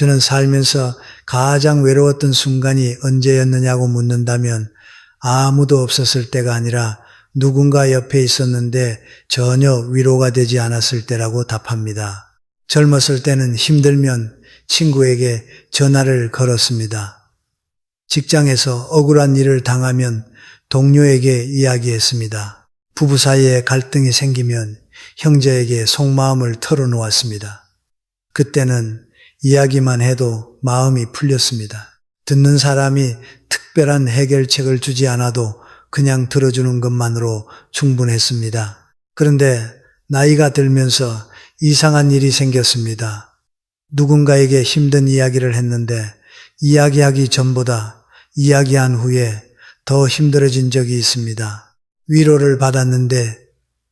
저는 살면서 가장 외로웠던 순간이 언제였느냐고 묻는다면 아무도 없었을 때가 아니라 누군가 옆에 있었는데 전혀 위로가 되지 않았을 때라고 답합니다. 젊었을 때는 힘들면 친구에게 전화를 걸었습니다. 직장에서 억울한 일을 당하면 동료에게 이야기했습니다. 부부 사이에 갈등이 생기면 형제에게 속마음을 털어놓았습니다. 그때는 이야기만 해도 마음이 풀렸습니다. 듣는 사람이 특별한 해결책을 주지 않아도 그냥 들어주는 것만으로 충분했습니다. 그런데 나이가 들면서 이상한 일이 생겼습니다. 누군가에게 힘든 이야기를 했는데 이야기하기 전보다 이야기한 후에 더 힘들어진 적이 있습니다. 위로를 받았는데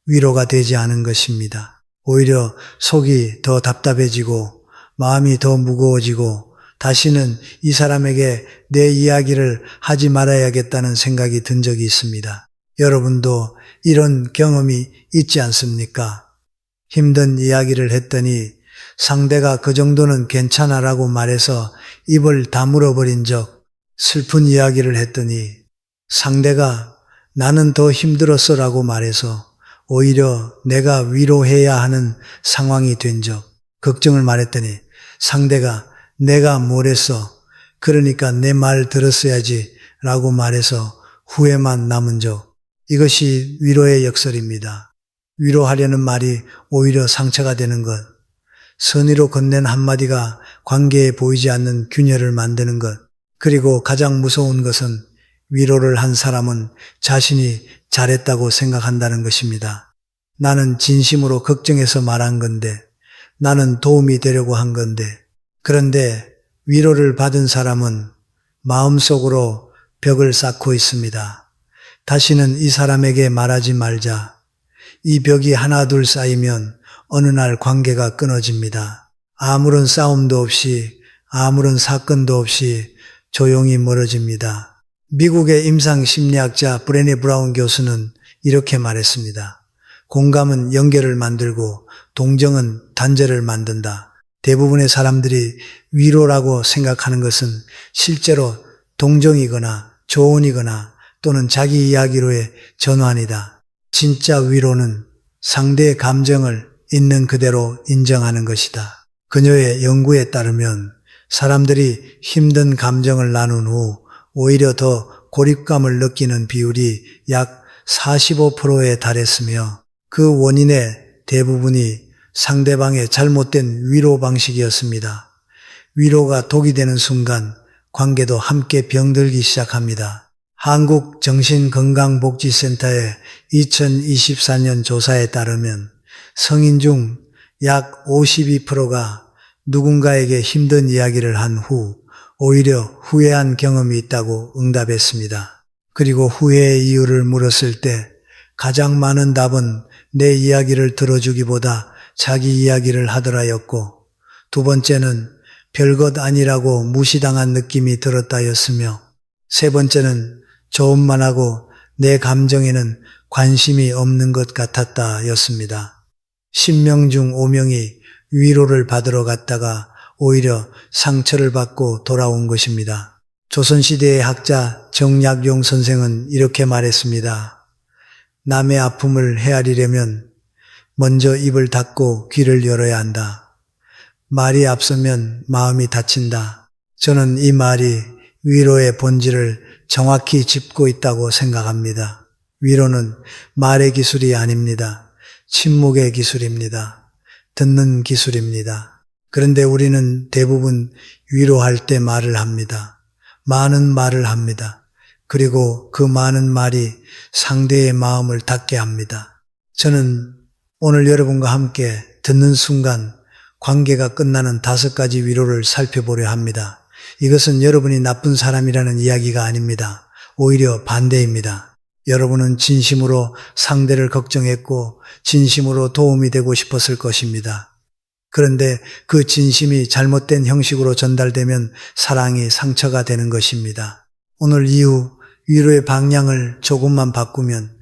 위로가 되지 않은 것입니다. 오히려 속이 더 답답해지고 마음이 더 무거워지고 다시는 이 사람에게 내 이야기를 하지 말아야겠다는 생각이 든 적이 있습니다. 여러분도 이런 경험이 있지 않습니까? 힘든 이야기를 했더니 상대가 그 정도는 괜찮아라고 말해서 입을 다물어버린 적, 슬픈 이야기를 했더니 상대가 나는 더 힘들었어라고 말해서 오히려 내가 위로해야 하는 상황이 된 적, 걱정을 말했더니 상대가 내가 뭘 했어? 그러니까 내 말 들었어야지 라고 말해서 후회만 남은 적. 이것이 위로의 역설입니다. 위로하려는 말이 오히려 상처가 되는 것. 선의로 건넨 한마디가 관계에 보이지 않는 균열을 만드는 것. 그리고 가장 무서운 것은 위로를 한 사람은 자신이 잘했다고 생각한다는 것입니다. 나는 진심으로 걱정해서 말한 건데, 나는 도움이 되려고 한 건데, 그런데 위로를 받은 사람은 마음속으로 벽을 쌓고 있습니다. 다시는 이 사람에게 말하지 말자. 이 벽이 하나 둘 쌓이면 어느 날 관계가 끊어집니다. 아무런 싸움도 없이, 아무런 사건도 없이 조용히 멀어집니다. 미국의 임상심리학자 브레네 브라운 교수는 이렇게 말했습니다. 공감은 연결을 만들고 동정은 단절을 만든다. 대부분의 사람들이 위로라고 생각하는 것은 실제로 동정이거나 조언이거나 또는 자기 이야기로의 전환이다. 진짜 위로는 상대의 감정을 있는 그대로 인정하는 것이다. 그녀의 연구에 따르면 사람들이 힘든 감정을 나눈 후 오히려 더 고립감을 느끼는 비율이 약 45%에 달했으며 그 원인의 대부분이 상대방의 잘못된 위로 방식이었습니다. 위로가 독이 되는 순간 관계도 함께 병들기 시작합니다. 한국정신건강복지센터의 2024년 조사에 따르면 성인 중 약 52%가 누군가에게 힘든 이야기를 한 후 오히려 후회한 경험이 있다고 응답했습니다. 그리고 후회의 이유를 물었을 때 가장 많은 답은 내 이야기를 들어주기보다 자기 이야기를 하더라였고 두 번째는 별것 아니라고 무시당한 느낌이 들었다였으며 세 번째는 조언만 하고 내 감정에는 관심이 없는 것 같았다였습니다. 10명 중 5명이 위로를 받으러 갔다가 오히려 상처를 받고 돌아온 것입니다. 조선시대의 학자 정약용 선생은 이렇게 말했습니다. 남의 아픔을 헤아리려면 먼저 입을 닫고 귀를 열어야 한다. 말이 앞서면 마음이 다친다. 저는 이 말이 위로의 본질을 정확히 짚고 있다고 생각합니다. 위로는 말의 기술이 아닙니다. 침묵의 기술입니다. 듣는 기술입니다. 그런데 우리는 대부분 위로할 때 말을 합니다. 많은 말을 합니다. 그리고 그 많은 말이 상대의 마음을 닫게 합니다. 저는 오늘 여러분과 함께 듣는 순간 관계가 끝나는 5가지 위로를 살펴보려 합니다. 이것은 여러분이 나쁜 사람이라는 이야기가 아닙니다. 오히려 반대입니다. 여러분은 진심으로 상대를 걱정했고 진심으로 도움이 되고 싶었을 것입니다. 그런데 그 진심이 잘못된 형식으로 전달되면 사랑이 상처가 되는 것입니다. 오늘 이후 위로의 방향을 조금만 바꾸면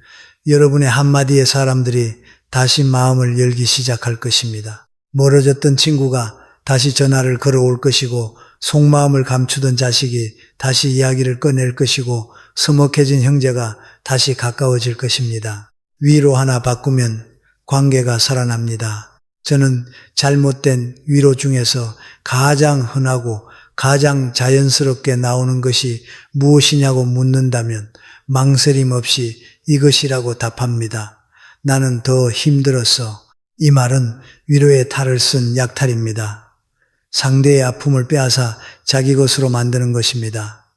여러분의 한마디의 사람들이 다시 마음을 열기 시작할 것입니다. 멀어졌던 친구가 다시 전화를 걸어올 것이고 속마음을 감추던 자식이 다시 이야기를 꺼낼 것이고 서먹해진 형제가 다시 가까워질 것입니다. 위로 하나 바꾸면 관계가 살아납니다. 저는 잘못된 위로 중에서 가장 흔하고 가장 자연스럽게 나오는 것이 무엇이냐고 묻는다면 망설임 없이 이것이라고 답합니다. 나는 더 힘들었어. 이 말은 위로의 탈을 쓴 약탈입니다. 상대의 아픔을 빼앗아 자기 것으로 만드는 것입니다.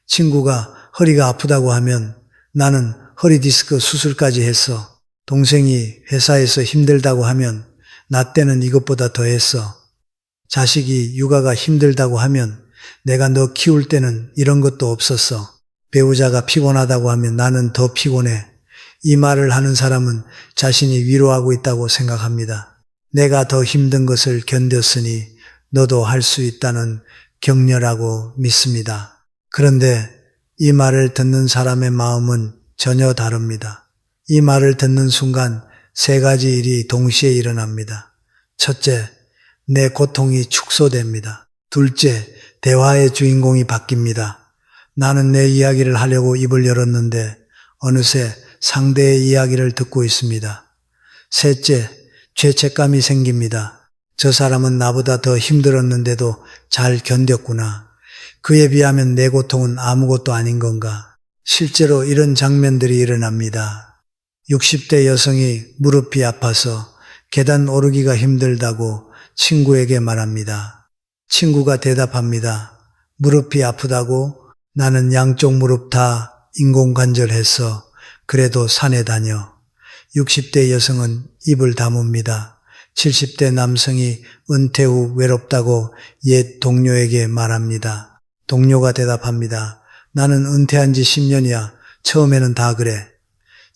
친구가 허리가 아프다고 하면 나는 허리 디스크 수술까지 했어. 동생이 회사에서 힘들다고 하면 나 때는 이것보다 더 했어. 자식이 육아가 힘들다고 하면 내가 너 키울 때는 이런 것도 없었어. 배우자가 피곤하다고 하면 나는 더 피곤해. 이 말을 하는 사람은 자신이 위로하고 있다고 생각합니다. 내가 더 힘든 것을 견뎠으니 너도 할 수 있다는 격려라고 믿습니다. 그런데 이 말을 듣는 사람의 마음은 전혀 다릅니다. 이 말을 듣는 순간 세 가지 일이 동시에 일어납니다. 첫째, 내 고통이 축소됩니다. 둘째, 대화의 주인공이 바뀝니다. 나는 내 이야기를 하려고 입을 열었는데 어느새 상대의 이야기를 듣고 있습니다. 셋째, 죄책감이 생깁니다. 저 사람은 나보다 더 힘들었는데도 잘 견뎠구나. 그에 비하면 내 고통은 아무것도 아닌 건가. 실제로 이런 장면들이 일어납니다. 60대 여성이 무릎이 아파서 계단 오르기가 힘들다고 친구에게 말합니다. 친구가 대답합니다. 무릎이 아프다고? 나는 양쪽 무릎 다 인공관절했어. 그래도 산에 다녀. 60대 여성은 입을 다뭅니다. 70대 남성이 은퇴 후 외롭다고 옛 동료에게 말합니다. 동료가 대답합니다. 나는 은퇴한 지 10년이야. 처음에는 다 그래.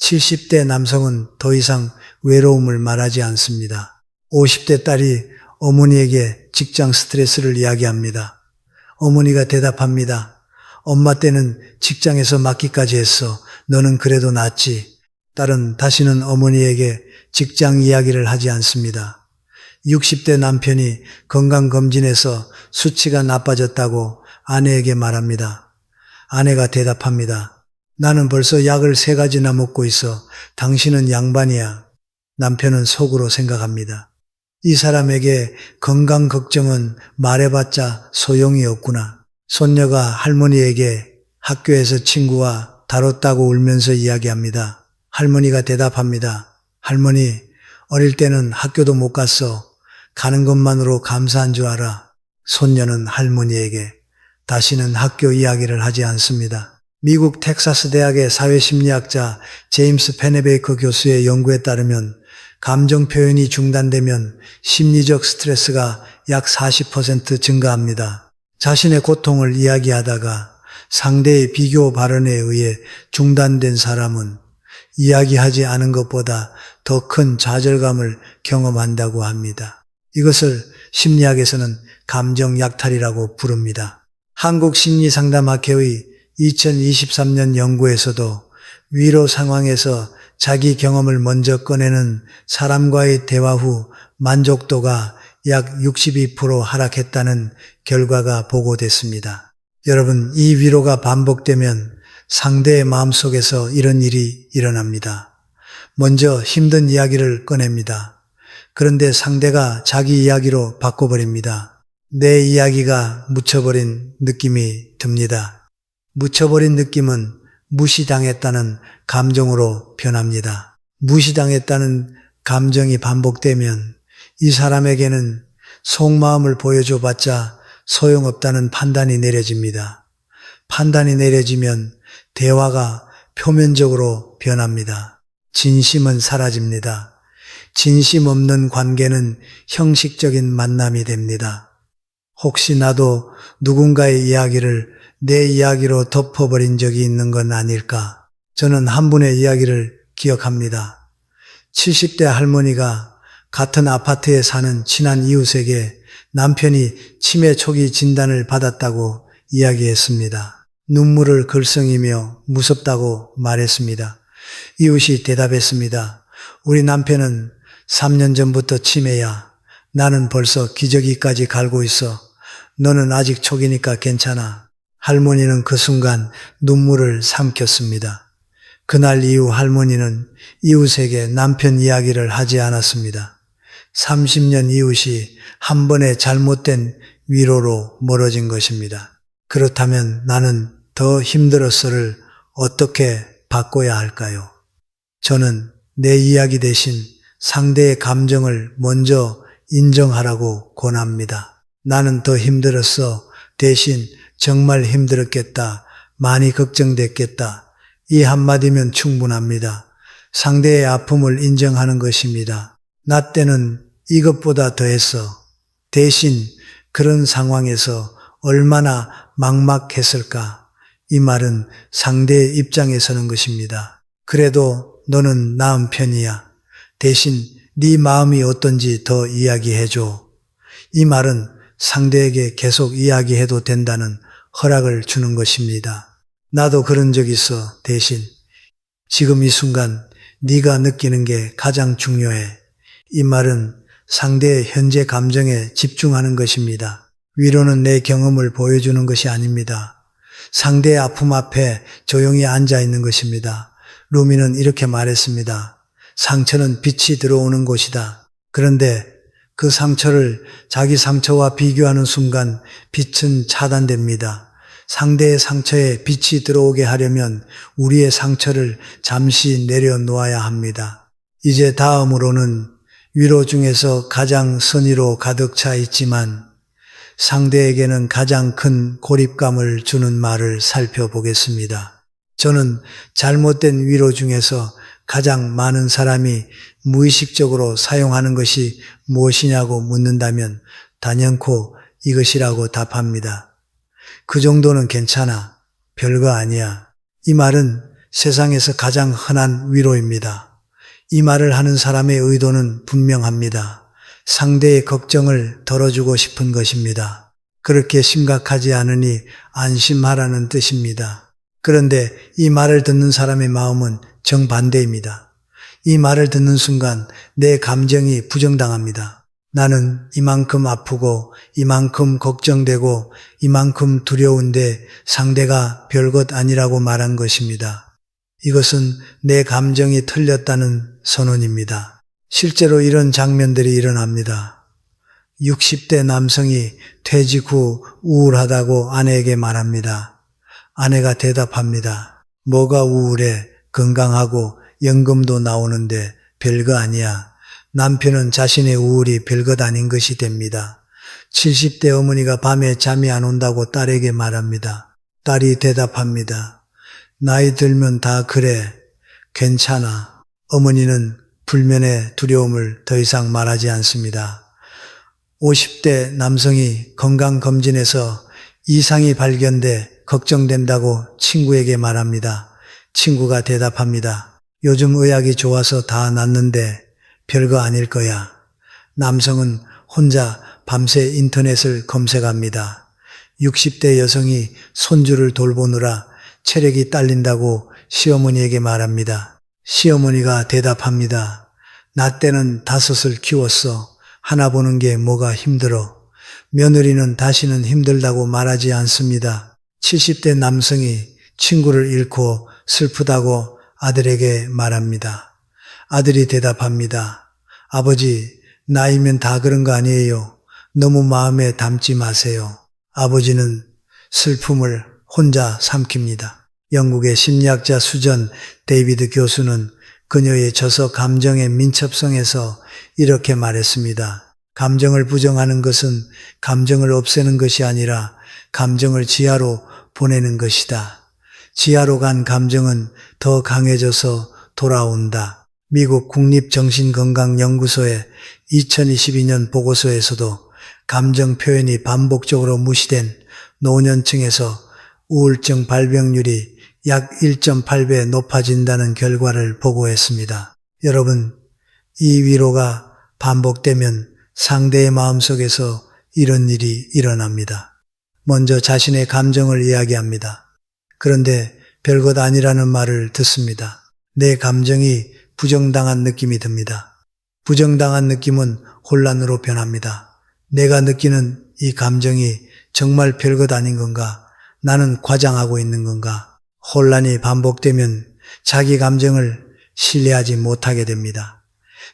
70대 남성은 더 이상 외로움을 말하지 않습니다. 50대 딸이 어머니에게 직장 스트레스를 이야기합니다. 어머니가 대답합니다. 엄마 때는 직장에서 맡기까지 했어. 너는 그래도 낫지. 딸은 다시는 어머니에게 직장 이야기를 하지 않습니다. 60대 남편이 건강검진에서 수치가 나빠졌다고 아내에게 말합니다. 아내가 대답합니다. 나는 벌써 약을 3가지나 먹고 있어. 당신은 양반이야. 남편은 속으로 생각합니다. 이 사람에게 건강 걱정은 말해봤자 소용이 없구나. 손녀가 할머니에게 학교에서 친구와 다뤘다고 울면서 이야기합니다. 할머니가 대답합니다. 할머니, 어릴 때는 학교도 못 갔어. 가는 것만으로 감사한 줄 알아. 손녀는 할머니에게 다시는 학교 이야기를 하지 않습니다. 미국 텍사스 대학의 사회심리학자 제임스 페네베이커 교수의 연구에 따르면 감정 표현이 중단되면 심리적 스트레스가 약 40% 증가합니다. 자신의 고통을 이야기하다가 상대의 비교 발언에 의해 중단된 사람은 이야기하지 않은 것보다 더 큰 좌절감을 경험한다고 합니다. 이것을 심리학에서는 감정 약탈이라고 부릅니다. 한국심리상담학회의 2023년 연구에서도 위로 상황에서 자기 경험을 먼저 꺼내는 사람과의 대화 후 만족도가 약 62% 하락했다는 결과가 보고됐습니다. 여러분, 이 위로가 반복되면 상대의 마음속에서 이런 일이 일어납니다. 먼저 힘든 이야기를 꺼냅니다. 그런데 상대가 자기 이야기로 바꿔버립니다. 내 이야기가 묻혀버린 느낌이 듭니다. 묻혀버린 느낌은 무시당했다는 감정으로 변합니다. 무시당했다는 감정이 반복되면 이 사람에게는 속마음을 보여줘봤자 소용없다는 판단이 내려집니다. 판단이 내려지면 대화가 표면적으로 변합니다. 진심은 사라집니다. 진심 없는 관계는 형식적인 만남이 됩니다. 혹시 나도 누군가의 이야기를 내 이야기로 덮어버린 적이 있는 건 아닐까? 저는 한 분의 이야기를 기억합니다. 70대 할머니가 같은 아파트에 사는 친한 이웃에게 남편이 치매 초기 진단을 받았다고 이야기했습니다. 눈물을 글썽이며 무섭다고 말했습니다. 이웃이 대답했습니다. 우리 남편은 3년 전부터 치매야. 나는 벌써 기저귀까지 갈고 있어. 너는 아직 초기니까 괜찮아. 할머니는 그 순간 눈물을 삼켰습니다. 그날 이후 할머니는 이웃에게 남편 이야기를 하지 않았습니다. 30년 이웃이 한 번의 잘못된 위로로 멀어진 것입니다. 그렇다면 나는 더 힘들었어를 어떻게 바꿔야 할까요? 저는 내 이야기 대신 상대의 감정을 먼저 인정하라고 권합니다. 나는 더 힘들었어. 대신 정말 힘들었겠다. 많이 걱정됐겠다. 이 한마디면 충분합니다. 상대의 아픔을 인정하는 것입니다. 나 때는 이것보다 더했어. 대신 그런 상황에서 얼마나 막막했을까? 이 말은 상대의 입장에 서는 것입니다. 그래도 너는 나은 편이야. 대신 네 마음이 어떤지 더 이야기해줘. 이 말은 상대에게 계속 이야기해도 된다는 허락을 주는 것입니다. 나도 그런 적 있어. 대신 지금 이 순간 네가 느끼는 게 가장 중요해. 이 말은 상대의 현재 감정에 집중하는 것입니다. 위로는 내 경험을 보여주는 것이 아닙니다. 상대의 아픔 앞에 조용히 앉아 있는 것입니다. 루미는 이렇게 말했습니다. 상처는 빛이 들어오는 곳이다. 그런데 그 상처를 자기 상처와 비교하는 순간 빛은 차단됩니다. 상대의 상처에 빛이 들어오게 하려면 우리의 상처를 잠시 내려놓아야 합니다. 이제 다음으로는 위로 중에서 가장 선의로 가득 차 있지만 상대에게는 가장 큰 고립감을 주는 말을 살펴보겠습니다. 저는 잘못된 위로 중에서 가장 많은 사람이 무의식적으로 사용하는 것이 무엇이냐고 묻는다면 단연코 이것이라고 답합니다. 그 정도는 괜찮아. 별거 아니야. 이 말은 세상에서 가장 흔한 위로입니다. 이 말을 하는 사람의 의도는 분명합니다. 상대의 걱정을 덜어주고 싶은 것입니다. 그렇게 심각하지 않으니 안심하라는 뜻입니다. 그런데 이 말을 듣는 사람의 마음은 정반대입니다. 이 말을 듣는 순간 내 감정이 부정당합니다. 나는 이만큼 아프고 이만큼 걱정되고 이만큼 두려운데 상대가 별것 아니라고 말한 것입니다. 이것은 내 감정이 틀렸다는 선언입니다. 실제로 이런 장면들이 일어납니다. 60대 남성이 퇴직 후 우울하다고 아내에게 말합니다. 아내가 대답합니다. 뭐가 우울해? 건강하고 연금도 나오는데 별거 아니야. 남편은 자신의 우울이 별것 아닌 것이 됩니다. 70대 어머니가 밤에 잠이 안 온다고 딸에게 말합니다. 딸이 대답합니다. 나이 들면 다 그래. 괜찮아. 어머니는 불면의 두려움을 더 이상 말하지 않습니다. 50대 남성이 건강검진에서 이상이 발견돼 걱정된다고 친구에게 말합니다. 친구가 대답합니다. 요즘 의학이 좋아서 다 낫는데 별거 아닐 거야. 남성은 혼자 밤새 인터넷을 검색합니다. 60대 여성이 손주를 돌보느라 체력이 딸린다고 시어머니에게 말합니다. 시어머니가 대답합니다. 나 때는 5을 키웠어. 하나 보는 게 뭐가 힘들어. 며느리는 다시는 힘들다고 말하지 않습니다. 70대 남성이 친구를 잃고 슬프다고 아들에게 말합니다. 아들이 대답합니다. 아버지, 나이면 다 그런 거 아니에요. 너무 마음에 담지 마세요. 아버지는 슬픔을 혼자 삼킵니다. 영국의 심리학자 수전 데이비드 교수는 그녀의 저서 감정의 민첩성에서 이렇게 말했습니다. 감정을 부정하는 것은 감정을 없애는 것이 아니라 감정을 지하로 보내는 것이다. 지하로 간 감정은 더 강해져서 돌아온다. 미국 국립정신건강연구소의 2022년 보고서에서도 감정 표현이 반복적으로 무시된 노년층에서 우울증 발병률이 약 1.8배 높아진다는 결과를 보고했습니다. 여러분, 이 위로가 반복되면 상대의 마음속에서 이런 일이 일어납니다. 먼저 자신의 감정을 이야기합니다. 그런데 별것 아니라는 말을 듣습니다. 내 감정이 부정당한 느낌이 듭니다. 부정당한 느낌은 혼란으로 변합니다. 내가 느끼는 이 감정이 정말 별것 아닌 건가? 나는 과장하고 있는 건가? 혼란이 반복되면 자기 감정을 신뢰하지 못하게 됩니다.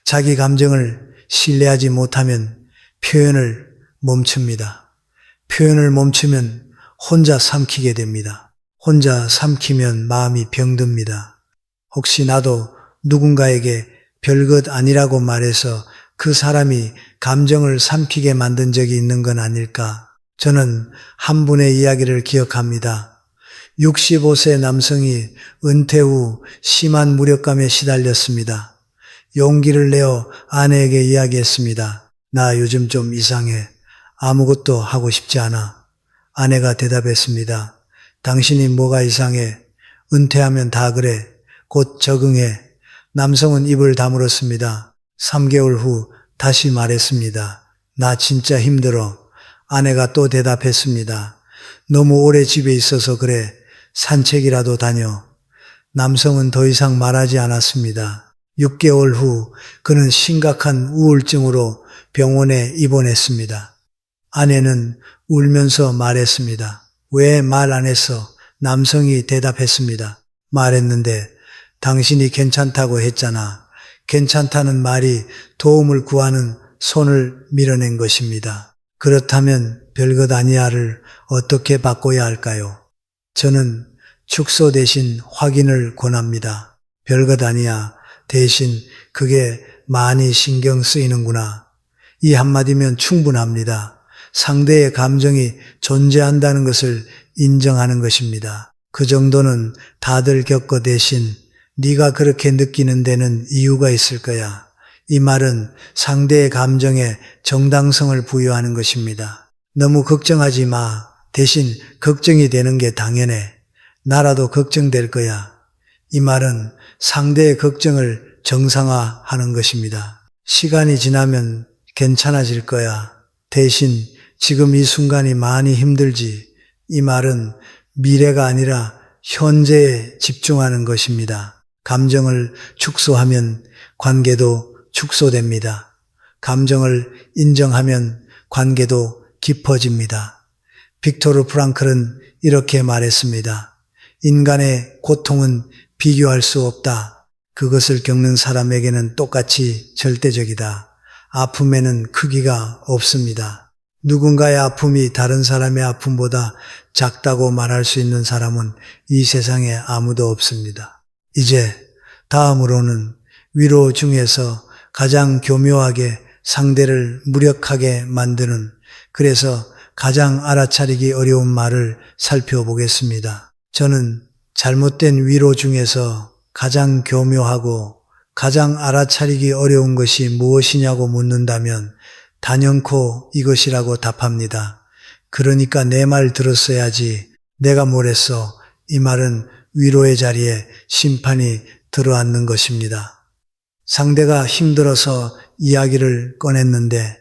자기 감정을 신뢰하지 못하면 표현을 멈춥니다. 표현을 멈추면 혼자 삼키게 됩니다. 혼자 삼키면 마음이 병듭니다. 혹시 나도 누군가에게 별것 아니라고 말해서 그 사람이 감정을 삼키게 만든 적이 있는 건 아닐까? 저는 한 분의 이야기를 기억합니다. 65세 남성이 은퇴 후 심한 무력감에 시달렸습니다. 용기를 내어 아내에게 이야기했습니다. 나 요즘 좀 이상해. 아무것도 하고 싶지 않아. 아내가 대답했습니다. 당신이 뭐가 이상해? 은퇴하면 다 그래. 곧 적응해. 남성은 입을 다물었습니다. 3개월 후 다시 말했습니다. 나 진짜 힘들어. 아내가 또 대답했습니다. 너무 오래 집에 있어서 그래. 산책이라도 다녀. 남성은 더 이상 말하지 않았습니다. 6개월 후 그는 심각한 우울증으로 병원에 입원했습니다. 아내는 울면서 말했습니다. 왜 말 안 했어? 남성이 대답했습니다. 말했는데 당신이 괜찮다고 했잖아. 괜찮다는 말이 도움을 구하는 손을 밀어낸 것입니다. 그렇다면 별것 아니야를 어떻게 바꿔야 할까요? 저는 축소 대신 확인을 권합니다. 별것 아니야. 대신 그게 많이 신경 쓰이는구나. 이 한마디면 충분합니다. 상대의 감정이 존재한다는 것을 인정하는 것입니다. 그 정도는 다들 겪어 대신 네가 그렇게 느끼는 데는 이유가 있을 거야. 이 말은 상대의 감정에 정당성을 부여하는 것입니다. 너무 걱정하지 마. 대신 걱정이 되는 게 당연해. 나라도 걱정될 거야. 이 말은 상대의 걱정을 정상화하는 것입니다. 시간이 지나면 괜찮아질 거야. 대신 지금 이 순간이 많이 힘들지. 이 말은 미래가 아니라 현재에 집중하는 것입니다. 감정을 축소하면 관계도 축소됩니다. 감정을 인정하면 관계도 깊어집니다. 빅토르 프랑클은 이렇게 말했습니다. 인간의 고통은 비교할 수 없다. 그것을 겪는 사람에게는 똑같이 절대적이다. 아픔에는 크기가 없습니다. 누군가의 아픔이 다른 사람의 아픔보다 작다고 말할 수 있는 사람은 이 세상에 아무도 없습니다. 이제 다음으로는 위로 중에서 가장 교묘하게 상대를 무력하게 만드는, 그래서 가장 알아차리기 어려운 말을 살펴보겠습니다. 저는 잘못된 위로 중에서 가장 교묘하고 가장 알아차리기 어려운 것이 무엇이냐고 묻는다면 단연코 이것이라고 답합니다. 그러니까 내 말 들었어야지. 내가 뭘 했어? 이 말은 위로의 자리에 심판이 들어앉는 것입니다. 상대가 힘들어서 이야기를 꺼냈는데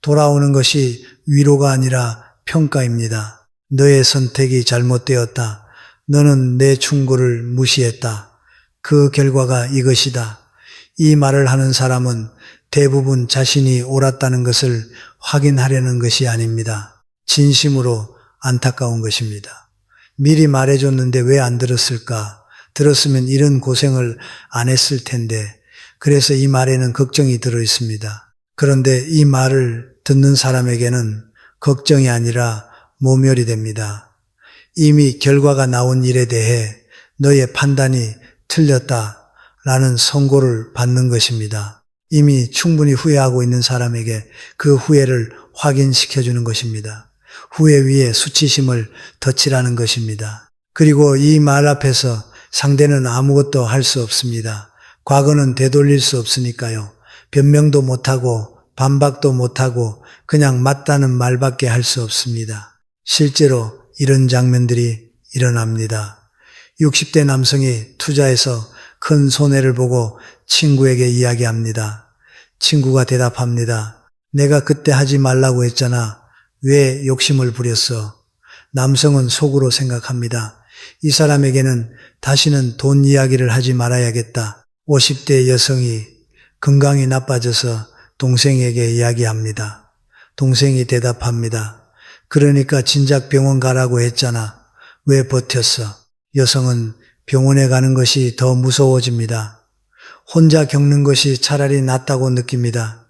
돌아오는 것이 위로가 아니라 평가입니다. 너의 선택이 잘못되었다. 너는 내 충고를 무시했다. 그 결과가 이것이다. 이 말을 하는 사람은 대부분 자신이 옳았다는 것을 확인하려는 것이 아닙니다. 진심으로 안타까운 것입니다. 미리 말해줬는데 왜 안 들었을까? 들었으면 이런 고생을 안 했을 텐데. 그래서 이 말에는 걱정이 들어 있습니다. 그런데 이 말을 듣는 사람에게는 걱정이 아니라 모멸이 됩니다. 이미 결과가 나온 일에 대해 너의 판단이 틀렸다라는 선고를 받는 것입니다. 이미 충분히 후회하고 있는 사람에게 그 후회를 확인시켜주는 것입니다. 후회 위에 수치심을 덧칠하는 것입니다. 그리고 이 말 앞에서 상대는 아무것도 할 수 없습니다. 과거는 되돌릴 수 없으니까요. 변명도 못하고 반박도 못하고 그냥 맞다는 말밖에 할 수 없습니다. 실제로 이런 장면들이 일어납니다. 60대 남성이 투자해서 큰 손해를 보고 친구에게 이야기합니다. 친구가 대답합니다. 내가 그때 하지 말라고 했잖아. 왜 욕심을 부렸어? 남성은 속으로 생각합니다. 이 사람에게는 다시는 돈 이야기를 하지 말아야겠다. 50대 여성이 건강이 나빠져서 동생에게 이야기합니다. 동생이 대답합니다. 그러니까 진작 병원 가라고 했잖아. 왜 버텼어? 여성은 병원에 가는 것이 더 무서워집니다. 혼자 겪는 것이 차라리 낫다고 느낍니다.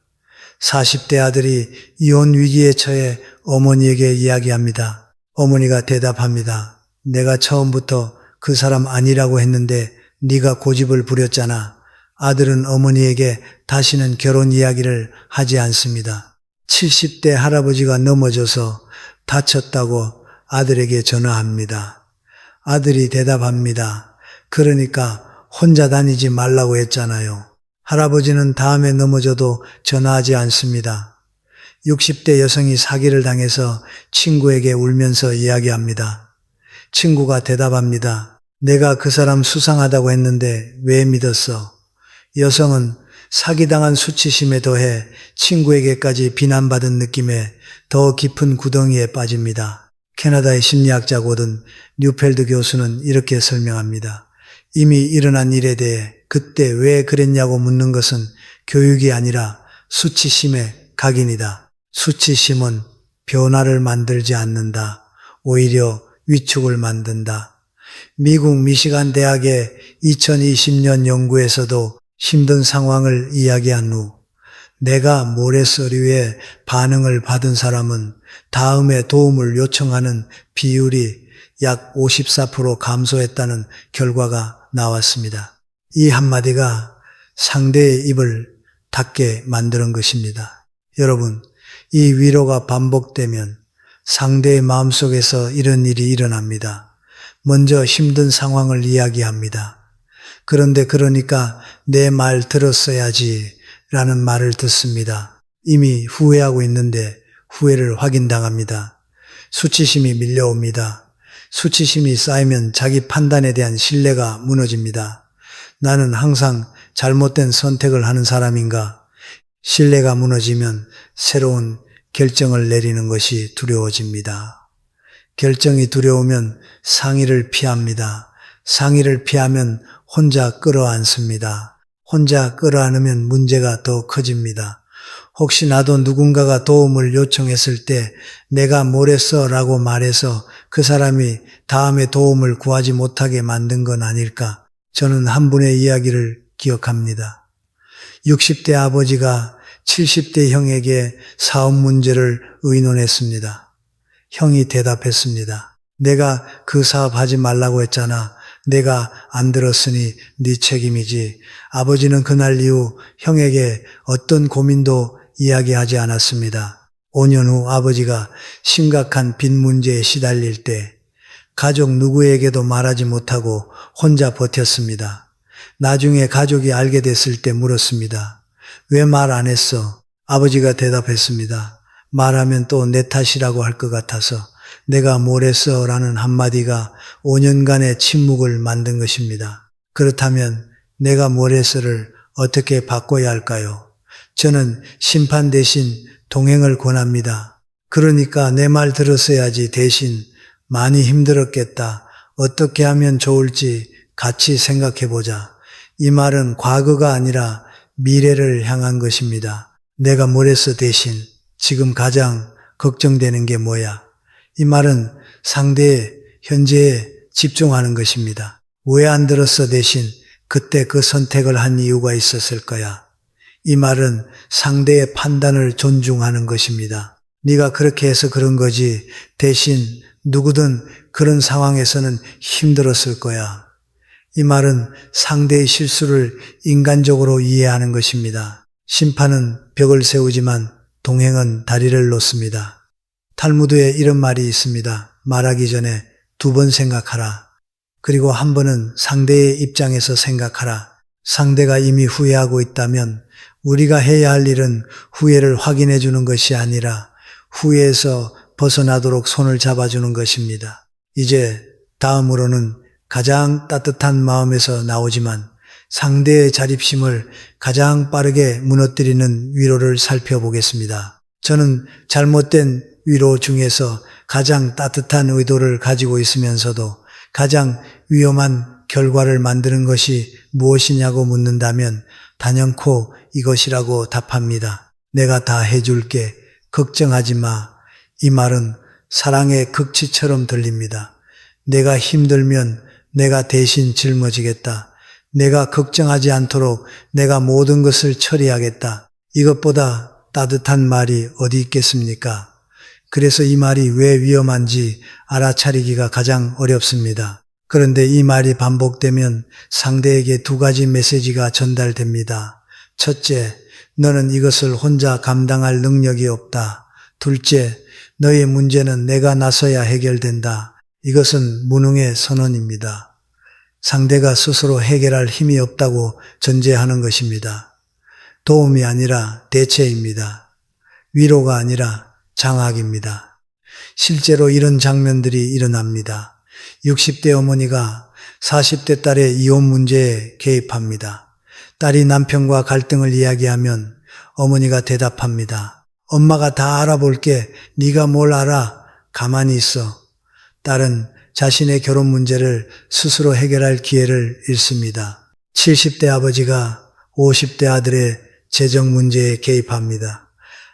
40대 아들이 이혼 위기에 처해 어머니에게 이야기합니다. 어머니가 대답합니다. 내가 처음부터 그 사람 아니라고 했는데 네가 고집을 부렸잖아. 아들은 어머니에게 다시는 결혼 이야기를 하지 않습니다. 70대 할아버지가 넘어져서 다쳤다고 아들에게 전화합니다. 아들이 대답합니다. 그러니까 혼자 다니지 말라고 했잖아요. 할아버지는 다음에 넘어져도 전화하지 않습니다. 60대 여성이 사기를 당해서 친구에게 울면서 이야기합니다. 친구가 대답합니다. 내가 그 사람 수상하다고 했는데 왜 믿었어? 여성은 사기당한 수치심에 더해 친구에게까지 비난받은 느낌에 더 깊은 구덩이에 빠집니다. 캐나다의 심리학자 고든 뉴펠드 교수는 이렇게 설명합니다. 이미 일어난 일에 대해 그때 왜 그랬냐고 묻는 것은 교육이 아니라 수치심의 각인이다. 수치심은 변화를 만들지 않는다. 오히려 위축을 만든다. 미국 미시간 대학의 2020년 연구에서도 힘든 상황을 이야기한 후 내가 모래서리에 반응을 받은 사람은 다음에 도움을 요청하는 비율이 약 54% 감소했다는 결과가 나왔습니다. 이 한마디가 상대의 입을 닫게 만드는 것입니다. 여러분, 이 위로가 반복되면 상대의 마음속에서 이런 일이 일어납니다. 먼저 힘든 상황을 이야기합니다. 그런데 그러니까 내 말 들었어야지 라는 말을 듣습니다. 이미 후회하고 있는데 후회를 확인당합니다. 수치심이 밀려옵니다. 수치심이 쌓이면 자기 판단에 대한 신뢰가 무너집니다. 나는 항상 잘못된 선택을 하는 사람인가? 신뢰가 무너지면 새로운 결정을 내리는 것이 두려워집니다. 결정이 두려우면 상의를 피합니다. 상의를 피하면 혼자 끌어안습니다. 혼자 끌어안으면 문제가 더 커집니다. 혹시 나도 누군가가 도움을 요청했을 때 내가 뭐랬어 라고 말해서 그 사람이 다음에 도움을 구하지 못하게 만든 건 아닐까? 저는 한 분의 이야기를 기억합니다. 60대 아버지가 70대 형에게 사업 문제를 의논했습니다. 형이 대답했습니다. 내가 그 사업 하지 말라고 했잖아. 내가 안 들었으니 네 책임이지. 아버지는 그날 이후 형에게 어떤 고민도 이야기하지 않았습니다. 5년 후 아버지가 심각한 빚 문제에 시달릴 때 가족 누구에게도 말하지 못하고 혼자 버텼습니다. 나중에 가족이 알게 됐을 때 물었습니다. 왜 말 안 했어? 아버지가 대답했습니다. 말하면 또 내 탓이라고 할 것 같아서 내가 뭘 했어? 라는 한마디가 5년간의 침묵을 만든 것입니다. 그렇다면 내가 뭘 했어를 어떻게 바꿔야 할까요? 저는 심판 대신 동행을 권합니다. 그러니까 내 말 들었어야지 대신 많이 힘들었겠다. 어떻게 하면 좋을지 같이 생각해보자. 이 말은 과거가 아니라 미래를 향한 것입니다. 내가 뭘 했어 대신 지금 가장 걱정되는 게 뭐야? 이 말은 상대의 현재에 집중하는 것입니다. 왜 안 들었어 대신 그때 그 선택을 한 이유가 있었을 거야. 이 말은 상대의 판단을 존중하는 것입니다. 네가 그렇게 해서 그런 거지 대신 누구든 그런 상황에서는 힘들었을 거야. 이 말은 상대의 실수를 인간적으로 이해하는 것입니다. 심판은 벽을 세우지만 동행은 다리를 놓습니다. 탈무드에 이런 말이 있습니다. 말하기 전에 2번 생각하라. 그리고 한 번은 상대의 입장에서 생각하라. 상대가 이미 후회하고 있다면 우리가 해야 할 일은 후회를 확인해 주는 것이 아니라 후회에서 벗어나도록 손을 잡아주는 것입니다. 이제 다음으로는 가장 따뜻한 마음에서 나오지만 상대의 자립심을 가장 빠르게 무너뜨리는 위로를 살펴보겠습니다. 저는 잘못된 위로 중에서 가장 따뜻한 의도를 가지고 있으면서도 가장 위험한 결과를 만드는 것이 무엇이냐고 묻는다면 단연코 이것이라고 답합니다. 내가 다 해줄게. 걱정하지 마. 이 말은 사랑의 극치처럼 들립니다. 내가 힘들면 내가 대신 짊어지겠다. 내가 걱정하지 않도록 내가 모든 것을 처리하겠다. 이것보다 따뜻한 말이 어디 있겠습니까? 그래서 이 말이 왜 위험한지 알아차리기가 가장 어렵습니다. 그런데 이 말이 반복되면 상대에게 두 가지 메시지가 전달됩니다. 첫째, 너는 이것을 혼자 감당할 능력이 없다. 둘째, 너의 문제는 내가 나서야 해결된다. 이것은 무능의 선언입니다. 상대가 스스로 해결할 힘이 없다고 전제하는 것입니다. 도움이 아니라 대체입니다. 위로가 아니라 장악입니다. 실제로 이런 장면들이 일어납니다. 60대 어머니가 40대 딸의 이혼 문제에 개입합니다. 딸이 남편과 갈등을 이야기하면 어머니가 대답합니다. 엄마가 다 알아볼게. 네가 뭘 알아? 가만히 있어. 딸은 자신의 결혼 문제를 스스로 해결할 기회를 잃습니다. 70대 아버지가 50대 아들의 재정 문제에 개입합니다.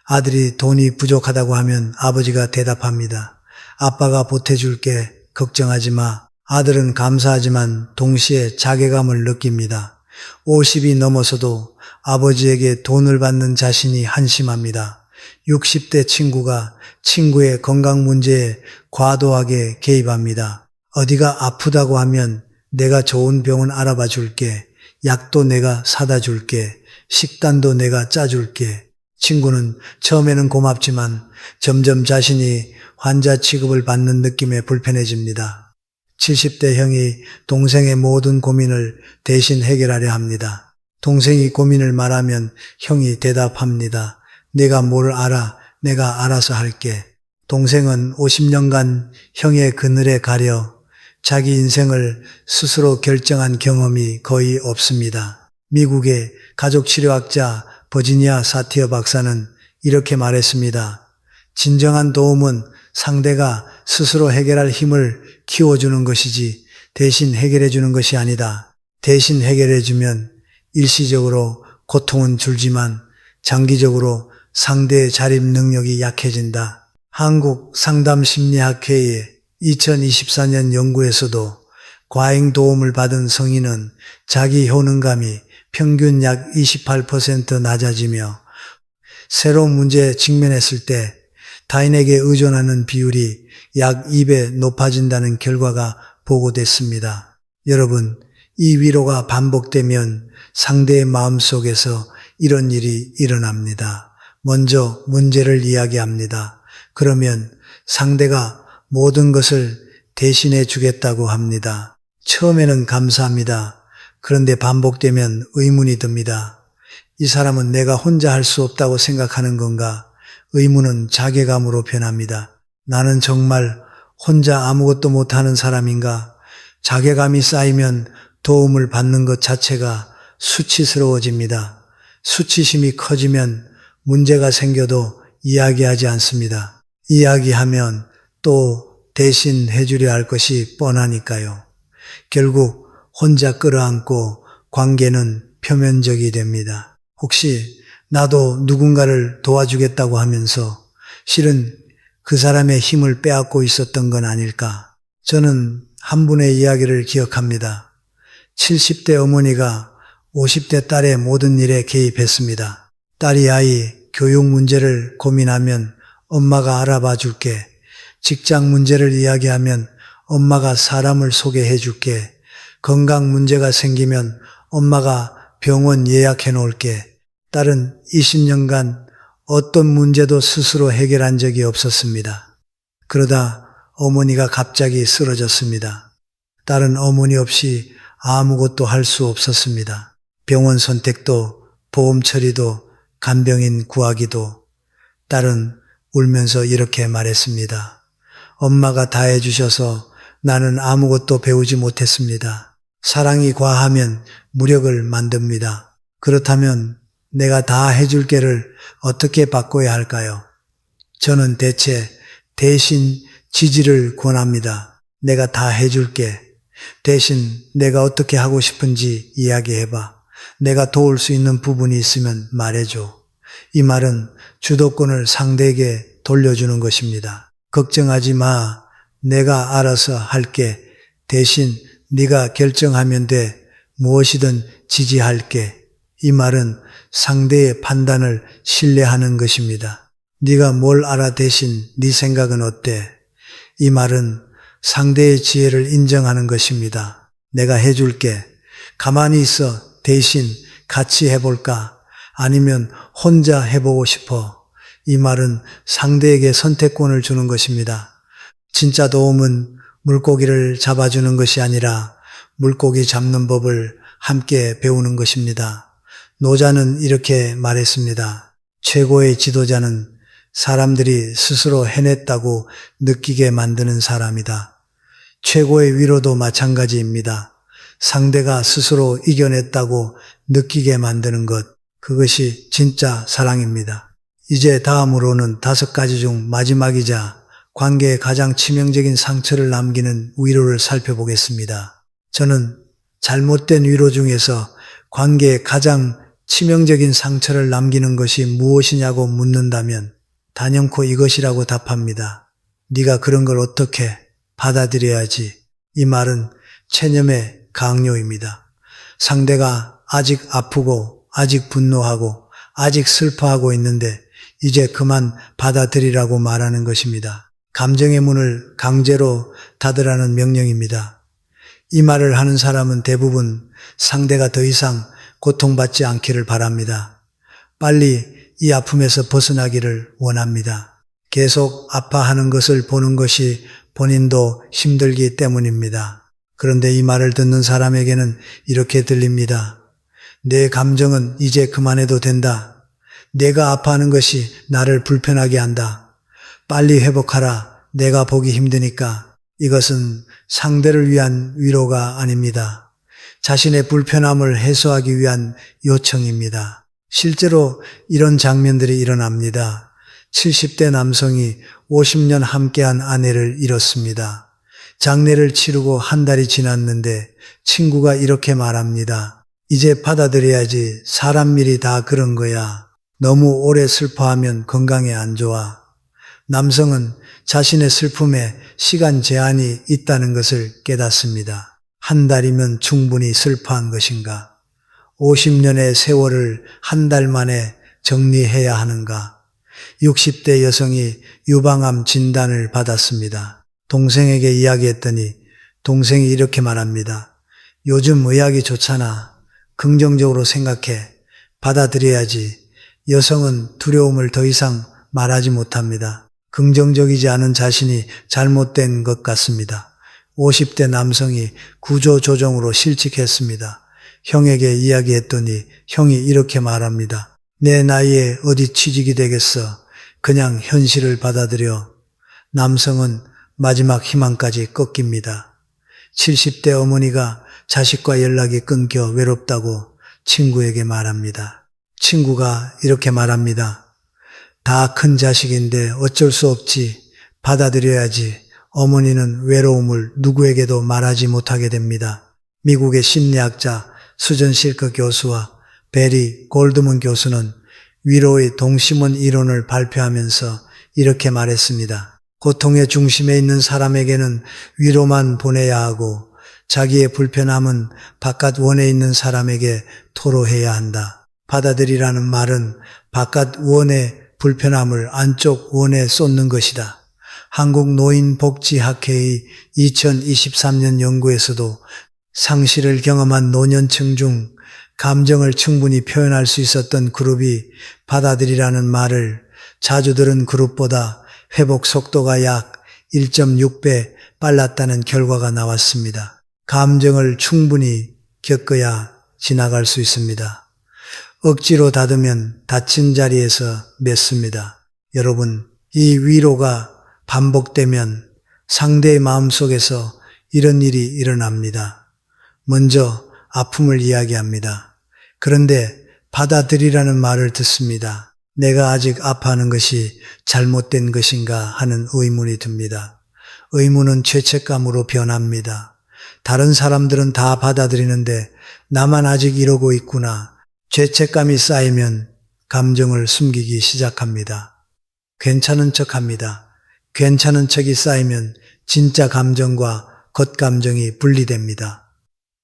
아들이 돈이 부족하다고 하면 아버지가 대답합니다. 아빠가 보태줄게. 걱정하지 마. 아들은 감사하지만 동시에 자괴감을 느낍니다. 50이 넘어서도 아버지에게 돈을 받는 자신이 한심합니다. 60대 친구가 친구의 건강 문제에 과도하게 개입합니다. 어디가 아프다고 하면 내가 좋은 병원 알아봐 줄게. 약도 내가 사다 줄게. 식단도 내가 짜줄게. 친구는 처음에는 고맙지만 점점 자신이 환자 취급을 받는 느낌에 불편해집니다. 70대 형이 동생의 모든 고민을 대신 해결하려 합니다. 동생이 고민을 말하면 형이 대답합니다. 내가 뭘 알아? 내가 알아서 할게. 동생은 50년간 형의 그늘에 가려 자기 인생을 스스로 결정한 경험이 거의 없습니다. 미국의 가족치료학자 버지니아 사티어 박사는 이렇게 말했습니다. 진정한 도움은 상대가 스스로 해결할 힘을 키워주는 것이지 대신 해결해주는 것이 아니다. 대신 해결해주면 일시적으로 고통은 줄지만 장기적으로 상대의 자립 능력이 약해진다. 한국상담심리학회의 2024년 연구에서도 과잉 도움을 받은 성인은 자기 효능감이 평균 약 28% 낮아지며 새로운 문제에 직면했을 때 타인에게 의존하는 비율이 약 2배 높아진다는 결과가 보고됐습니다. 여러분, 이 위로가 반복되면 상대의 마음속에서 이런 일이 일어납니다. 먼저 문제를 이야기합니다. 그러면 상대가 모든 것을 대신해 주겠다고 합니다. 처음에는 감사합니다. 그런데 반복되면 의문이 듭니다. 이 사람은 내가 혼자 할 수 없다고 생각하는 건가? 의문은 자괴감으로 변합니다. 나는 정말 혼자 아무것도 못하는 사람인가? 자괴감이 쌓이면 도움을 받는 것 자체가 수치스러워집니다. 수치심이 커지면 문제가 생겨도 이야기하지 않습니다. 이야기하면 또 대신 해주려 할 것이 뻔하니까요. 결국 혼자 끌어안고 관계는 표면적이 됩니다. 혹시 나도 누군가를 도와주겠다고 하면서 실은 그 사람의 힘을 빼앗고 있었던 건 아닐까? 저는 한 분의 이야기를 기억합니다. 70대 어머니가 50대 딸의 모든 일에 개입했습니다. 딸이 아이 교육 문제를 고민하면 엄마가 알아봐 줄게. 직장 문제를 이야기하면 엄마가 사람을 소개해 줄게. 건강 문제가 생기면 엄마가 병원 예약해 놓을게. 딸은 20년간 어떤 문제도 스스로 해결한 적이 없었습니다. 그러다 어머니가 갑자기 쓰러졌습니다. 딸은 어머니 없이 아무것도 할 수 없었습니다. 병원 선택도, 보험 처리도, 간병인 구하기도. 딸은 울면서 이렇게 말했습니다. 엄마가 다 해주셔서 나는 아무것도 배우지 못했습니다. 사랑이 과하면 무력을 만듭니다. 그렇다면 내가 다 해줄게를 어떻게 바꿔야 할까요? 저는 대신 지지를 권합니다. 내가 다 해줄게. 대신 내가 어떻게 하고 싶은지 이야기해봐. 내가 도울 수 있는 부분이 있으면 말해줘. 이 말은 주도권을 상대에게 돌려주는 것입니다. 걱정하지 마. 내가 알아서 할게. 대신 네가 결정하면 돼. 무엇이든 지지할게. 이 말은 상대의 판단을 신뢰하는 것입니다. 네가 뭘 알아 대신 네 생각은 어때? 이 말은 상대의 지혜를 인정하는 것입니다. 내가 해줄게. 가만히 있어. 대신 같이 해볼까? 아니면 혼자 해보고 싶어. 이 말은 상대에게 선택권을 주는 것입니다. 진짜 도움은 물고기를 잡아주는 것이 아니라 물고기 잡는 법을 함께 배우는 것입니다. 노자는 이렇게 말했습니다. 최고의 지도자는 사람들이 스스로 해냈다고 느끼게 만드는 사람이다. 최고의 위로도 마찬가지입니다. 상대가 스스로 이겨냈다고 느끼게 만드는 것, 그것이 진짜 사랑입니다. 이제 다음으로는 5가지 중 마지막이자 관계에 가장 치명적인 상처를 남기는 위로를 살펴보겠습니다. 저는 잘못된 위로 중에서 관계에 가장 치명적인 상처를 남기는 것이 무엇이냐고 묻는다면 단연코 이것이라고 답합니다. 네가 그런 걸 어떻게 받아들여야지. 이 말은 체념의 강요입니다. 상대가 아직 아프고 아직 분노하고 아직 슬퍼하고 있는데 이제 그만 받아들이라고 말하는 것입니다. 감정의 문을 강제로 닫으라는 명령입니다. 이 말을 하는 사람은 대부분 상대가 더 이상 고통받지 않기를 바랍니다. 빨리 이 아픔에서 벗어나기를 원합니다. 계속 아파하는 것을 보는 것이 본인도 힘들기 때문입니다. 그런데 이 말을 듣는 사람에게는 이렇게 들립니다. 내 감정은 이제 그만해도 된다. 내가 아파하는 것이 나를 불편하게 한다. 빨리 회복하라. 내가 보기 힘드니까. 이것은 상대를 위한 위로가 아닙니다. 자신의 불편함을 해소하기 위한 요청입니다. 실제로 이런 장면들이 일어납니다. 70대 남성이 50년 함께한 아내를 잃었습니다. 장례를 치르고 한 달이 지났는데 친구가 이렇게 말합니다. 이제 받아들여야지. 사람 일이 다 그런 거야. 너무 오래 슬퍼하면 건강에 안 좋아. 남성은 자신의 슬픔에 시간 제한이 있다는 것을 깨닫습니다. 한 달이면 충분히 슬퍼한 것인가? 50년의 세월을 한 달 만에 정리해야 하는가? 60대 여성이 유방암 진단을 받았습니다. 동생에게 이야기했더니 동생이 이렇게 말합니다. 요즘 의학이 좋잖아. 긍정적으로 생각해. 받아들여야지. 여성은 두려움을 더 이상 말하지 못합니다. 긍정적이지 않은 자신이 잘못된 것 같습니다. 50대 남성이 구조조정으로 실직했습니다. 형에게 이야기했더니 형이 이렇게 말합니다. 내 나이에 어디 취직이 되겠어. 그냥 현실을 받아들여. 남성은 마지막 희망까지 꺾입니다. 70대 어머니가 자식과 연락이 끊겨 외롭다고 친구에게 말합니다. 친구가 이렇게 말합니다. 다 큰 자식인데 어쩔 수 없지. 받아들여야지. 어머니는 외로움을 누구에게도 말하지 못하게 됩니다. 미국의 심리학자 수전 실크 교수와 베리 골드먼 교수는 위로의 동심원 이론을 발표하면서 이렇게 말했습니다. 고통의 중심에 있는 사람에게는 위로만 보내야 하고 자기의 불편함은 바깥 원에 있는 사람에게 토로해야 한다. 받아들이라는 말은 바깥 원의 불편함을 안쪽 원에 쏟는 것이다. 한국노인복지학회의 2023년 연구에서도 상실을 경험한 노년층 중 감정을 충분히 표현할 수 있었던 그룹이 받아들이라는 말을 자주 들은 그룹보다 회복 속도가 약 1.6배 빨랐다는 결과가 나왔습니다. 감정을 충분히 겪어야 지나갈 수 있습니다. 억지로 닫으면 닫힌 자리에서 맺습니다. 여러분, 이 위로가 반복되면 상대의 마음속에서 이런 일이 일어납니다. 먼저 아픔을 이야기합니다. 그런데 받아들이라는 말을 듣습니다. 내가 아직 아파하는 것이 잘못된 것인가 하는 의문이 듭니다. 의문은 죄책감으로 변합니다. 다른 사람들은 다 받아들이는데 나만 아직 이러고 있구나. 죄책감이 쌓이면 감정을 숨기기 시작합니다. 괜찮은 척 합니다. 괜찮은 척이 쌓이면 진짜 감정과 겉감정이 분리됩니다.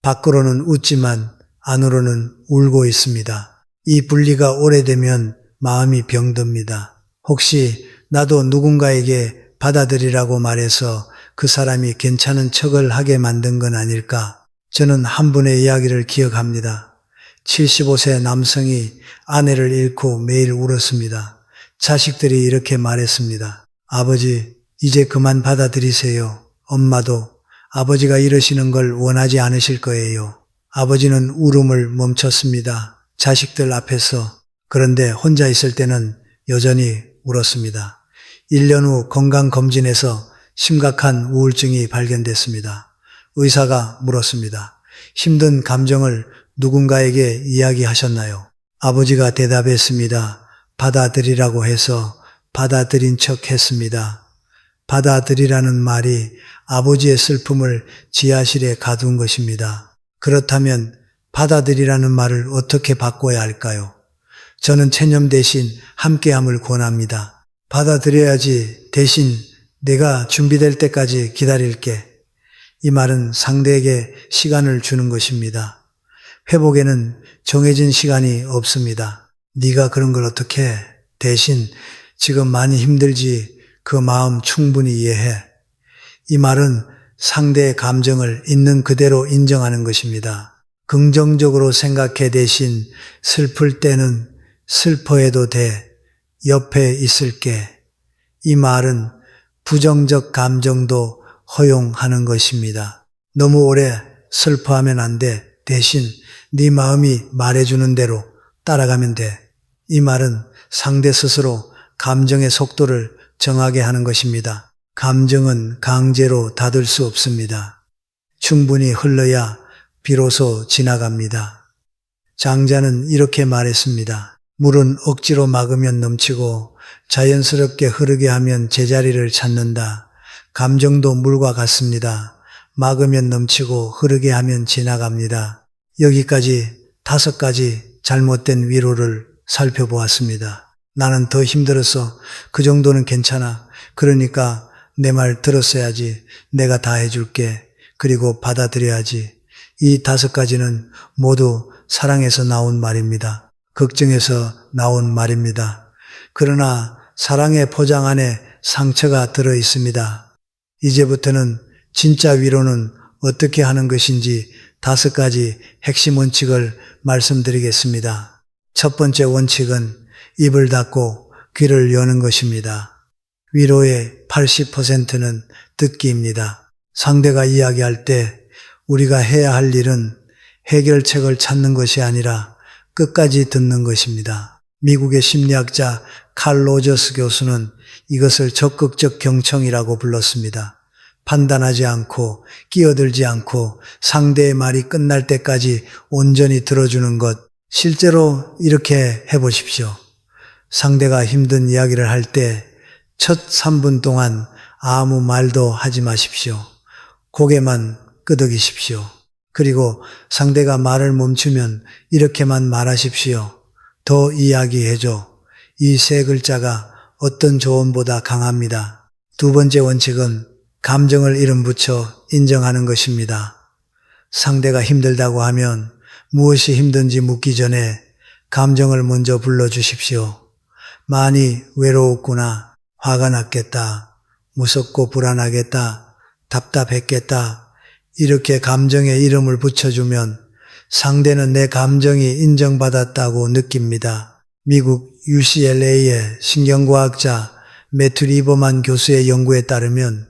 밖으로는 웃지만 안으로는 울고 있습니다. 이 분리가 오래되면 마음이 병듭니다. 혹시 나도 누군가에게 받아들이라고 말해서 그 사람이 괜찮은 척을 하게 만든 건 아닐까? 저는 한 분의 이야기를 기억합니다. 75세 남성이 아내를 잃고 매일 울었습니다. 자식들이 이렇게 말했습니다. 아버지, 이제 그만 받아들이세요. 엄마도 아버지가 이러시는 걸 원하지 않으실 거예요. 아버지는 울음을 멈췄습니다. 자식들 앞에서. 그런데 혼자 있을 때는 여전히 울었습니다. 1년 후 건강검진에서 심각한 우울증이 발견됐습니다. 의사가 물었습니다. 힘든 감정을 누군가에게 이야기하셨나요? 아버지가 대답했습니다. 받아들이라고 해서 받아들인 척 했습니다. 받아들이라는 말이 아버지의 슬픔을 지하실에 가둔 것입니다. 그렇다면 받아들이라는 말을 어떻게 바꿔야 할까요? 저는 체념 대신 함께함을 권합니다. 받아들여야지 대신 내가 준비될 때까지 기다릴게. 이 말은 상대에게 시간을 주는 것입니다. 회복에는 정해진 시간이 없습니다. 네가 그런 걸 어떻게 해? 대신 지금 많이 힘들지. 그 마음 충분히 이해해. 이 말은 상대의 감정을 있는 그대로 인정하는 것입니다. 긍정적으로 생각해 대신 슬플 때는 슬퍼해도 돼. 옆에 있을게. 이 말은 부정적 감정도 허용하는 것입니다. 너무 오래 슬퍼하면 안 돼. 대신 네 마음이 말해주는 대로 따라가면 돼. 이 말은 상대 스스로 감정의 속도를 정하게 하는 것입니다. 감정은 강제로 닫을 수 없습니다. 충분히 흘러야 비로소 지나갑니다. 장자는 이렇게 말했습니다. 물은 억지로 막으면 넘치고 자연스럽게 흐르게 하면 제자리를 찾는다. 감정도 물과 같습니다. 막으면 넘치고 흐르게 하면 지나갑니다. 여기까지 5가지 잘못된 위로를 살펴보았습니다. 나는 더 힘들어서 그 정도는 괜찮아. 그러니까 내 말 들었어야지. 내가 다 해줄게. 그리고 받아들여야지. 이 5가지는 모두 사랑에서 나온 말입니다. 걱정에서 나온 말입니다. 그러나 사랑의 포장 안에 상처가 들어 있습니다. 이제부터는 진짜 위로는 어떻게 하는 것인지 5가지 핵심 원칙을 말씀드리겠습니다. 첫 번째 원칙은 입을 닫고 귀를 여는 것입니다. 위로의 80%는 듣기입니다. 상대가 이야기할 때 우리가 해야 할 일은 해결책을 찾는 것이 아니라 끝까지 듣는 것입니다. 미국의 심리학자 칼 로저스 교수는 이것을 적극적 경청이라고 불렀습니다. 판단하지 않고 끼어들지 않고 상대의 말이 끝날 때까지 온전히 들어주는 것. 실제로 이렇게 해보십시오. 상대가 힘든 이야기를 할 때 첫 3분 동안 아무 말도 하지 마십시오. 고개만 끄덕이십시오. 그리고 상대가 말을 멈추면 이렇게만 말하십시오. 더 이야기해줘. 이 3글자가 어떤 조언보다 강합니다. 두 번째 원칙은 감정을 이름 붙여 인정하는 것입니다. 상대가 힘들다고 하면 무엇이 힘든지 묻기 전에 감정을 먼저 불러주십시오. 많이 외로웠구나. 화가 났겠다. 무섭고 불안하겠다. 답답했겠다. 이렇게 감정에 이름을 붙여주면 상대는 내 감정이 인정받았다고 느낍니다. 미국 UCLA의 신경과학자 매튜 리버만 교수의 연구에 따르면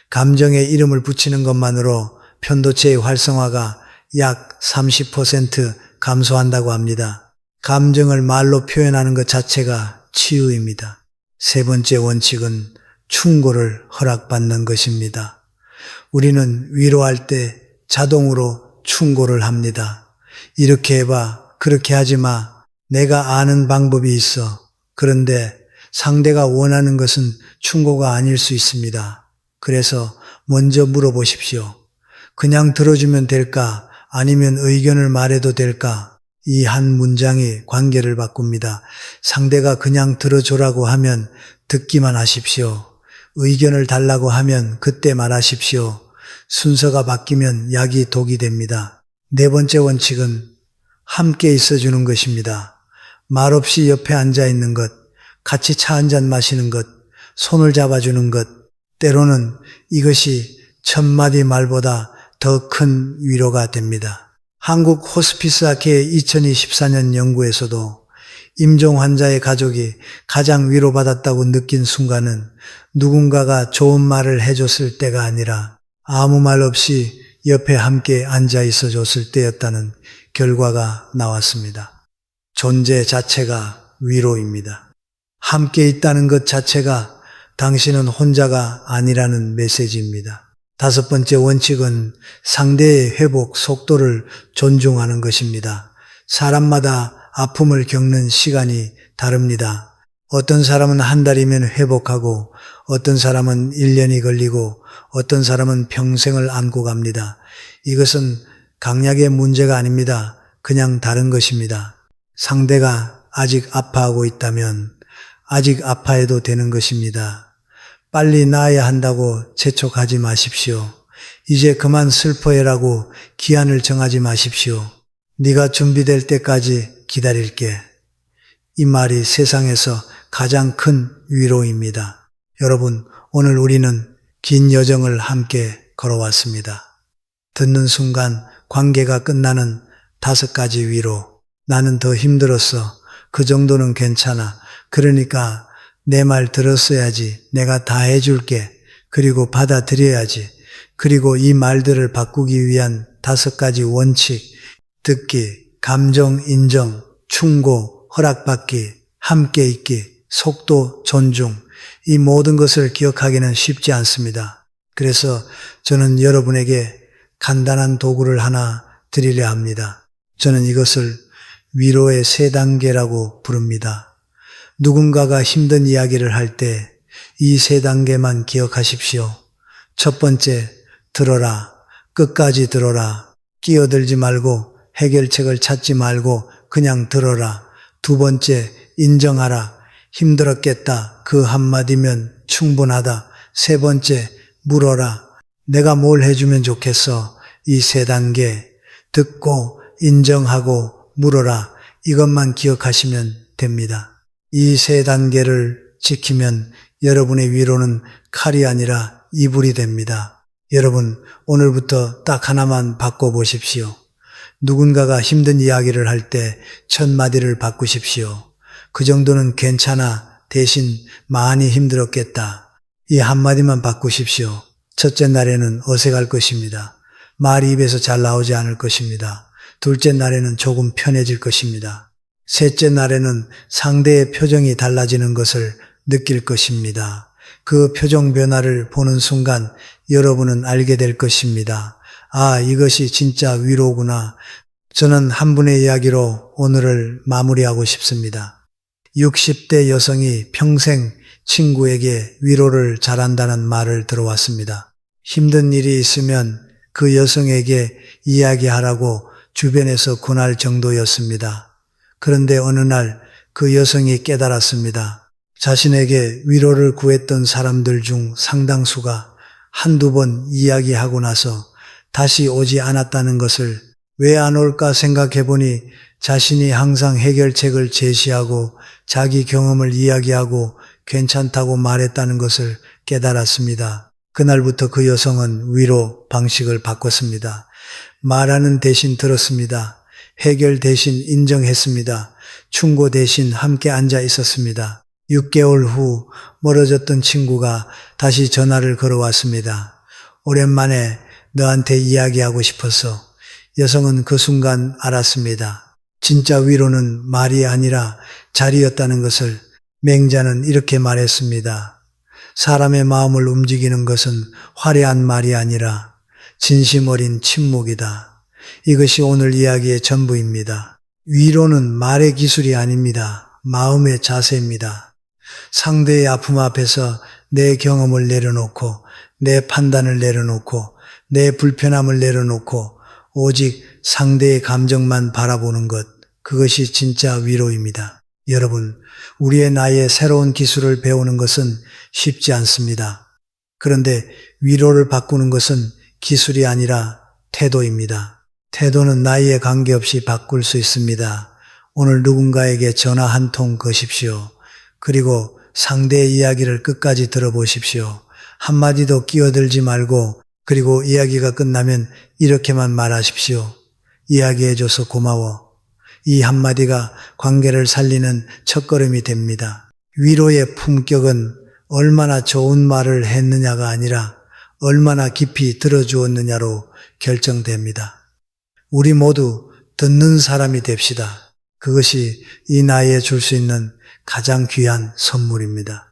감정에 이름을 붙이는 것만으로 편도체의 활성화가 약 30% 감소한다고 합니다. 감정을 말로 표현하는 것 자체가 치유입니다. 세 번째 원칙은 충고를 허락받는 것입니다. 우리는 위로할 때 자동으로 충고를 합니다. 이렇게 해봐, 그렇게 하지 마. 내가 아는 방법이 있어. 그런데 상대가 원하는 것은 충고가 아닐 수 있습니다. 그래서 먼저 물어보십시오. 그냥 들어주면 될까? 아니면 의견을 말해도 될까? 이 한 문장이 관계를 바꿉니다. 상대가 그냥 들어줘라고 하면 듣기만 하십시오. 의견을 달라고 하면 그때 말하십시오. 순서가 바뀌면 약이 독이 됩니다. 네 번째 원칙은 함께 있어주는 것입니다. 말없이 옆에 앉아 있는 것, 같이 차 한잔 마시는 것, 손을 잡아주는 것, 때로는 이것이 천마디 말보다 더 큰 위로가 됩니다. 한국 호스피스학회 2024년 연구에서도 임종 환자의 가족이 가장 위로받았다고 느낀 순간은 누군가가 좋은 말을 해줬을 때가 아니라 아무 말 없이 옆에 함께 앉아 있어 줬을 때였다는 결과가 나왔습니다. 존재 자체가 위로입니다. 함께 있다는 것 자체가 당신은 혼자가 아니라는 메시지입니다. 다섯 번째 원칙은 상대의 회복 속도를 존중하는 것입니다. 사람마다 아픔을 겪는 시간이 다릅니다. 어떤 사람은 한 달이면 회복하고 어떤 사람은 1년이 걸리고 어떤 사람은 평생을 안고 갑니다. 이것은 강약의 문제가 아닙니다. 그냥 다른 것입니다. 상대가 아직 아파하고 있다면 아직 아파해도 되는 것입니다. 빨리 나아야 한다고 재촉하지 마십시오. 이제 그만 슬퍼해라고 기한을 정하지 마십시오. 네가 준비될 때까지 기다릴게. 이 말이 세상에서 가장 큰 위로입니다. 여러분, 오늘 우리는 긴 여정을 함께 걸어왔습니다. 듣는 순간 관계가 끝나는 5가지 위로. 나는 더 힘들었어. 그 정도는 괜찮아. 그러니까 내 말 들었어야지. 내가 다 해줄게. 그리고 받아들여야지. 그리고 이 말들을 바꾸기 위한 5가지 원칙. 듣기, 감정 인정, 충고, 허락받기, 함께 있기, 속도 존중. 이 모든 것을 기억하기는 쉽지 않습니다. 그래서 저는 여러분에게 간단한 도구를 하나 드리려 합니다. 저는 이것을 위로의 3단계라고 부릅니다. 누군가가 힘든 이야기를 할 때 이 3단계만 기억하십시오. 첫 번째, 들어라. 끝까지 들어라. 끼어들지 말고 해결책을 찾지 말고 그냥 들어라. 두 번째, 인정하라. 힘들었겠다. 그 한마디면 충분하다. 세 번째, 물어라. 내가 뭘 해주면 좋겠어. 이 3단계, 듣고 인정하고 물어라. 이것만 기억하시면 됩니다. 이 3단계를 지키면 여러분의 위로는 칼이 아니라 이불이 됩니다. 여러분, 오늘부터 딱 하나만 바꿔보십시오. 누군가가 힘든 이야기를 할 때 첫 마디를 바꾸십시오. 그 정도는 괜찮아. 대신 많이 힘들었겠다. 이 한마디만 바꾸십시오. 첫째 날에는 어색할 것입니다. 말이 입에서 잘 나오지 않을 것입니다. 둘째 날에는 조금 편해질 것입니다. 셋째 날에는 상대의 표정이 달라지는 것을 느낄 것입니다. 그 표정 변화를 보는 순간 여러분은 알게 될 것입니다. 아, 이것이 진짜 위로구나. 저는 한 분의 이야기로 오늘을 마무리하고 싶습니다. 60대 여성이 평생 친구에게 위로를 잘한다는 말을 들어왔습니다. 힘든 일이 있으면 그 여성에게 이야기하라고 주변에서 권할 정도였습니다. 그런데 어느 날 그 여성이 깨달았습니다. 자신에게 위로를 구했던 사람들 중 상당수가 한두 번 이야기하고 나서 다시 오지 않았다는 것을 왜 안 올까 생각해 보니 자신이 항상 해결책을 제시하고 자기 경험을 이야기하고 괜찮다고 말했다는 것을 깨달았습니다. 그날부터 그 여성은 위로 방식을 바꿨습니다. 말하는 대신 들었습니다. 해결 대신 인정했습니다. 충고 대신 함께 앉아 있었습니다. 6개월 후 멀어졌던 친구가 다시 전화를 걸어왔습니다. 오랜만에 너한테 이야기하고 싶어서. 여성은 그 순간 알았습니다. 진짜 위로는 말이 아니라 자리였다는 것을. 맹자는 이렇게 말했습니다. 사람의 마음을 움직이는 것은 화려한 말이 아니라 진심 어린 침묵이다. 이것이 오늘 이야기의 전부입니다. 위로는 말의 기술이 아닙니다. 마음의 자세입니다. 상대의 아픔 앞에서 내 경험을 내려놓고 내 판단을 내려놓고 내 불편함을 내려놓고 오직 상대의 감정만 바라보는 것, 그것이 진짜 위로입니다. 여러분, 우리의 나이에 새로운 기술을 배우는 것은 쉽지 않습니다. 그런데 위로를 바꾸는 것은 기술이 아니라 태도입니다. 태도는 나이에 관계없이 바꿀 수 있습니다. 오늘 누군가에게 전화 한 통 거십시오. 그리고 상대의 이야기를 끝까지 들어보십시오. 한마디도 끼어들지 말고, 그리고 이야기가 끝나면 이렇게만 말하십시오. 이야기해줘서 고마워. 이 한마디가 관계를 살리는 첫걸음이 됩니다. 위로의 품격은 얼마나 좋은 말을 했느냐가 아니라 얼마나 깊이 들어주었느냐로 결정됩니다. 우리 모두 듣는 사람이 됩시다. 그것이 이 나이에 줄 수 있는 가장 귀한 선물입니다.